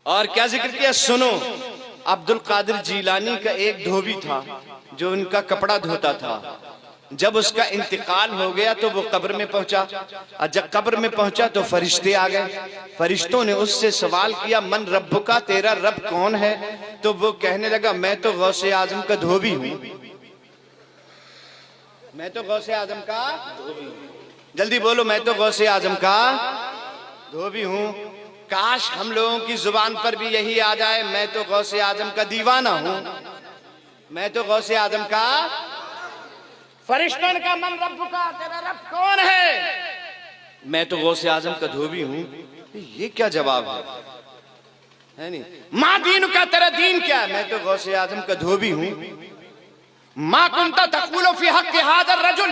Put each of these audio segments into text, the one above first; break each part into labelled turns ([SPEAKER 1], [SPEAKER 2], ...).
[SPEAKER 1] और क्या जिक्र किया, सुनो। अब्दुल कादिर जीलानी का एक धोबी था जो उनका कपड़ा धोता था। जब उसका इंतकाल हो गया तो वो कब्र में पहुंचा, और जब कब्र में पहुंचा तो फरिश्ते आ गए। फरिश्तों ने उससे सवाल किया, मन रब्बुका, तेरा रब कौन है? तो वो कहने लगा, मैं तो गौसे आजम का धोबी हूं, मैं तो गौसे आजम का धोबी हूं। जल्दी बोलो, मैं तो गौसे आजम का धोबी हूं। काश हम लोगों की जुबान पर भी यही आ जाए, मैं तो गौसे आजम का दीवाना हूं, मैं तो गौसे आजम का। फरिश्तों का मन रब्बुका, तेरा रब कौन है? मैं तो गौसे आजम का धोबी हूं। ये क्या जवाब है नहीं? माँ दीन का, तेरा दीन क्या है? मैं तो गौसे आजम का धोबी हूं। माँ कुंता तक़ूलु फी हक़्क़ि हाज़ा रजुल,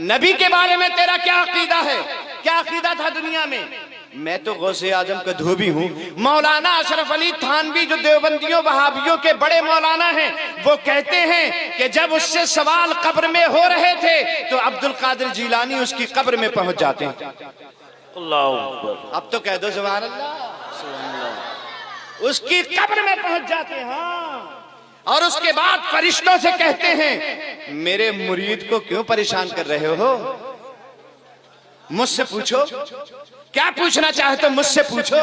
[SPEAKER 1] नबी के बारे में तेरा क्या अकीदा है? क्या अकीदा था दुनिया में? मैं तो गौसे आजम का धोबी हूँ। मौलाना अशरफ अली थानवी जो देवबंदियों वहाबियों के बड़े मौलाना हैं, वो कहते हैं कि जब उससे सवाल कब्र में हो रहे थे तो अब्दुल कादिर जीलानी उसकी कब्र में पहुंच जाते हैं। अब तो कह दो सुभान अल्लाह। उसकी कब्र में पहुंच जाते हैं। हाँ, और उसके बाद फरिश्तों से कहते हैं, मेरे मुरीद को क्यों परेशान कर रहे हो? मुझसे पूछो, क्या पूछना चाहे तो मुझसे पूछो।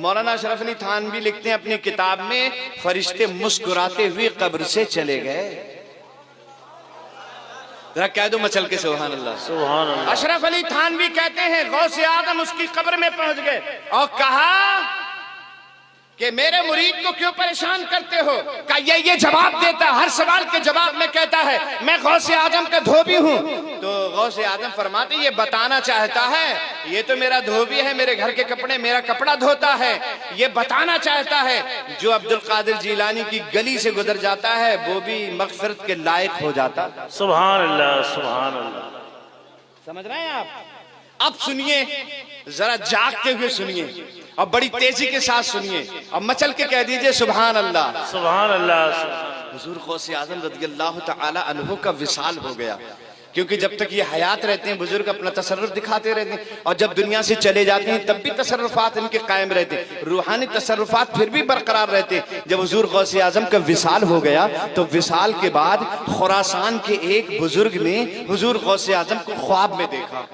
[SPEAKER 1] मौलाना अशरफ अली थानवी लिखते हैं अपनी किताब में, फरिश्ते मुस्कुराते हुए कब्र से चले गए। जरा कह दो मचल के सुभान अल्लाह, सुभान अल्लाह। अशरफ अली थानवी कहते हैं गौसे आदम उसकी कब्र में पहुंच गए और कहा कि मेरे मुरीद को क्यों परेशान करते हो? का ये जवाब देता, हर सवाल के जवाब में कहता है मैं गौसे आजम का धोबी हूँ। तो गौसे आजम फरमाते, ये बताना चाहता है, ये तो मेरा धोबी है, मेरे घर के कपड़े मेरा कपड़ा धोता है, ये बताना चाहता है जो अब्दुल कादिर जीलानी की गली से गुजर जाता है वो भी मगफिरत के लायक हो जाता। सुभान अल्लाह, सुभान अल्लाह। समझ रहे हैं आप? अब सुनिए, जरा जागते हुए सुनिए और बड़ी तेजी के साथ सुनिए और मचल के कह दीजिए सुभान अल्लाह, सुभान अल्लाह। हुजूर गौसे आजम रज़ियल्लाहु तआला अन्हु का विसाल हो गया, क्योंकि जब तक ये हयात रहते हैं बुजुर्ग अपना तसर्रुफ दिखाते रहते हैं, और जब दुनिया से चले जाते हैं तब भी तसर्रुफात इनके कायम रहते हैं, रूहानी तसर्रुफात फिर भी बरकरार रहते हैं। जब हुजूर गौसे आजम का विसाल हो गया तो विसाल के बाद खुरासान के एक बुजुर्ग ने हुजूर गौसे आजम को ख्वाब में देखा।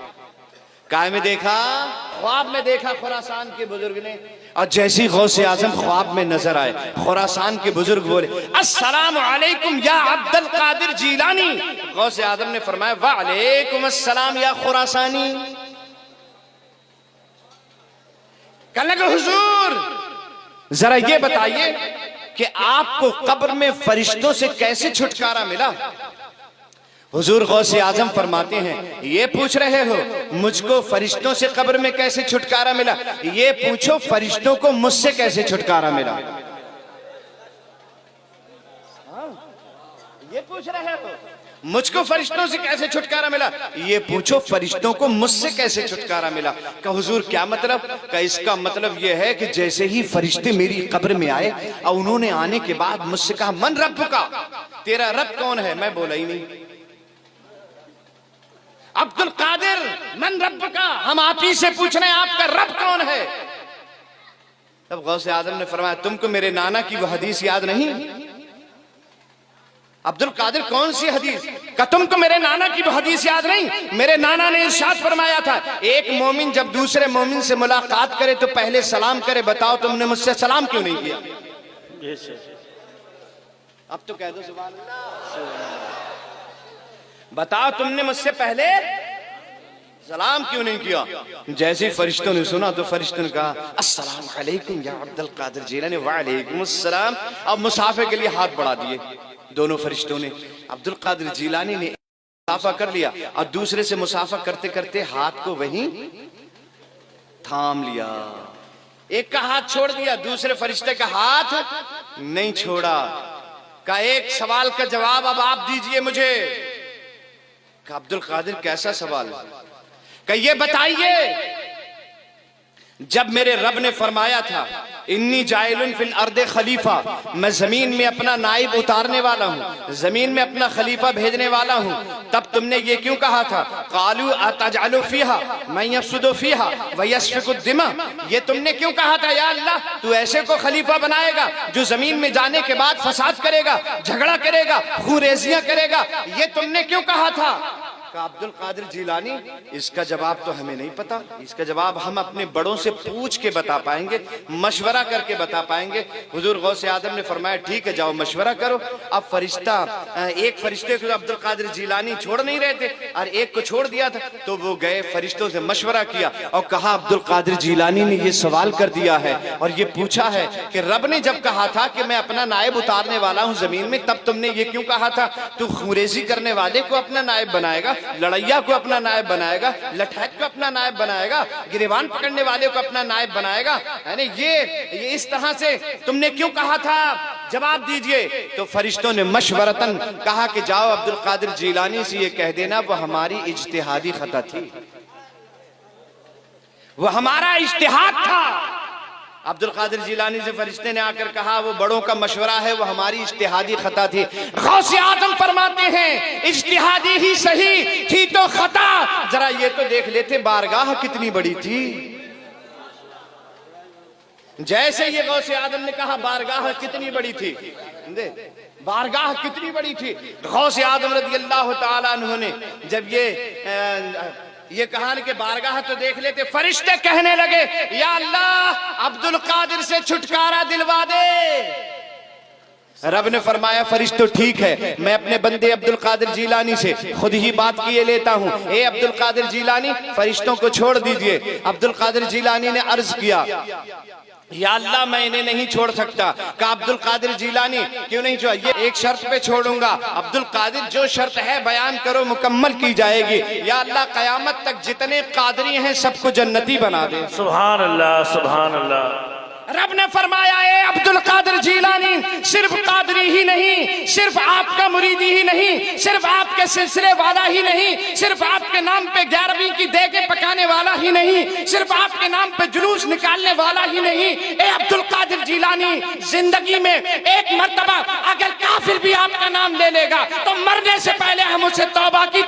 [SPEAKER 1] काय में देखा? ख्वाब में देखा खुरासान के बुजुर्ग ने। और जैसी गौसे आजम ख्वाब में नजर आए, खुरासान के बुजुर्ग बोले, अस्सलाम अलैकुम या अब्दुल कादिर जीलानी। गौसे आजम ने फरमाया, वालेकुम अस्सलाम या खुरासानी। कहने लगे, हुजूर जरा ये बताइए कि आपको कब्र में फरिश्तों से कैसे छुटकारा मिला? हुजूर गौसे आजम फरमाते हैं, ये पूछ रहे हो मुझको फरिश्तों से कब्र में कैसे छुटकारा मिला? ये पूछो फरिश्तों को मुझसे कैसे छुटकारा मिला। ये पूछ रहे हो मुझको फरिश्तों से कैसे छुटकारा मिला? ये पूछो फरिश्तों को मुझसे कैसे छुटकारा मिला। का हुजूर क्या मतलब? का इसका मतलब यह है कि जैसे ही फरिश्ते मेरी कब्र में आए और उन्होंने आने के बाद मुझसे कहा, मन रब्बुका, तेरा रब कौन है? मैं बोला ही नहीं। अब्दुल कादिर मन रब का, हम आप ही से पूछ रहे हैं आपका रब कौन है? तब गौसे आजम ने फरमाया, तुमको मेरे नाना की वो हदीस याद नहीं? अब्दुल कादिर कौन सी हदीस? का तुमको मेरे नाना की वो हदीस याद नहीं? मेरे नाना ने इरशाद फरमाया था, एक मोमिन जब दूसरे मोमिन से मुलाकात करे तो पहले सलाम करे। बताओ तुमने मुझसे सलाम क्यों नहीं किया? अब तो कह दो सुभान अल्लाह। बताओ तुमने मुझसे पहले सलाम क्यों नहीं किया? जैसे फरिश्तों ने सुना तो फरिश्तों ने कहा, अस्सलाम अलैकुम या अब्दुल कादिर जीलानी। वालेकुम अस्सलाम। अब मुसाफे के लिए हाथ बढ़ा दिए दोनों फरिश्तों ने। अब्दुल कादिर जीलानी ने मुसाफा कर लिया और दूसरे से मुसाफा करते करते हाथ को वहीं थाम लिया। एक का हाथ छोड़ दिया, दूसरे फरिश्ते का हाथ नहीं छोड़ा। का एक सवाल का जवाब अब आप दीजिए मुझे। अब्दुल कादिर कैसा सवाल? कि ये बताइए जब मेरे रब ने फरमाया था इन्नी जाइलुन फिल अर्दे खलीफा, मैं जमीन में अपना नाइब उतारने वाला हूँ, जमीन में अपना खलीफा भेजने वाला हूँ, तब तुमने ये क्यों कहा था? कालू अतजअलु फीहा मैं यफ्सुदु फीहा व यस्फिकु दिमा, ये तुमने क्यों कहा था या अल्लाह तू ऐसे को खलीफा बनाएगा जो जमीन में जाने के बाद फसाद करेगा, झगड़ा करेगा, खूरेजियां करेगा, ये तुमने क्यों कहा था? अब्दुल कादिर जिलानी, इसका जवाब तो हमें नहीं पता, इसका जवाब हम अपने बड़ों से पूछ के बता पाएंगे, मशवरा करके बता पाएंगे। हुजूर गौसे आदम ने फरमाया ठीक है जाओ मशवरा करो। अब फरिश्ता, एक फरिश्ते को अब्दुल कादिर जिलानी छोड़ नहीं रहे थे और एक को छोड़ दिया था, तो वो गए फरिश्तों से मशवरा किया और कहा अब्दुल कादिर जिलानी ने ये सवाल कर दिया है और ये पूछा है कि रब ने जब कहा था कि मैं अपना नायब उतारने वाला हूँ जमीन में, तब तुमने ये क्यों कहा था तू खुरेजी करने वाले को अपना नायब बनाएगा, लड़ैया को अपना नायब बनाएगा, लठैत को अपना नायब बनाएगा, गिरेबान पकड़ने वाले को अपना नायब बनाएगा, है ना? ये इस तरह से तुमने क्यों कहा था? जवाब दीजिए। तो फरिश्तों ने मशवरतन कहा कि जाओ अब्दुल कादिर जिलानी से ये कह देना वो हमारी इज्तिहादी खता थी, वो हमारा इज्तिहाद था। अब्दुल कादिर जिलानी से फरिश्ते ने आकर कहा वो बड़ों का मशवरा है, वो हमारी इज्तिहादी खता थी। गौसे आजम फरमाते हैं इज्तिहादी ही सही थी तो खता, जरा ये तो देख लेते बारगाह कितनी बड़ी थी। जैसे ये गौसे आजम ने कहा बारगाह कितनी बड़ी थी, बारगाह कितनी बड़ी थी। गौसे आजम रज़ियल्लाहु ताला अन्हु ने जब ये कहा कि बारगाह तो देख लेते, फरिश्ते कहने लगे या अल्लाह अब्दुल कादिर से छुटकारा दिलवा दे। रब ने फरमाया फरिश्तों ठीक है, मैं अपने बंदे अब्दुल कादिर जिलानी से खुद ही बात किए लेता हूँ। ए अब्दुल कादिर जिलानी फरिश्तों को छोड़ दीजिए। अब्दुल कादिर जिलानी ने अर्ज किया या अल्लाह मैं इन्हें नहीं छोड़ सकता। कहा अब्दुल कादिर जिलानी क्यों नहीं छोड़? ये एक शर्त पे छोड़ूंगा। अब्दुल कादिर जो शर्त है बयान करो, मुकम्मल की जाएगी। या अल्लाह कयामत तक जितने कादरी हैं सबको जन्नती बना दे।
[SPEAKER 2] सुभान अल्लाह सुभान अल्लाह।
[SPEAKER 1] रब ने फरमाया ए अब्दुल कादिर जिलानी सिर्फ कादरी ही नहीं, सिर्फ आपका मुरीदी ही नहीं, सिर्फ आपके सिलसिले वाला ही नहीं, सिर्फ आपके नाम पे 11वीं की देगे पकाने वाला ही नहीं, सिर्फ आपके नाम पे जुलूस निकालने वाला ही नहीं। ए अब्दुल कादिर जिलानी जिंदगी में एक मर्तबा अगर काफिर भी आपका नाम ले लेगा तो मरने से पहले हम उसे तौबा की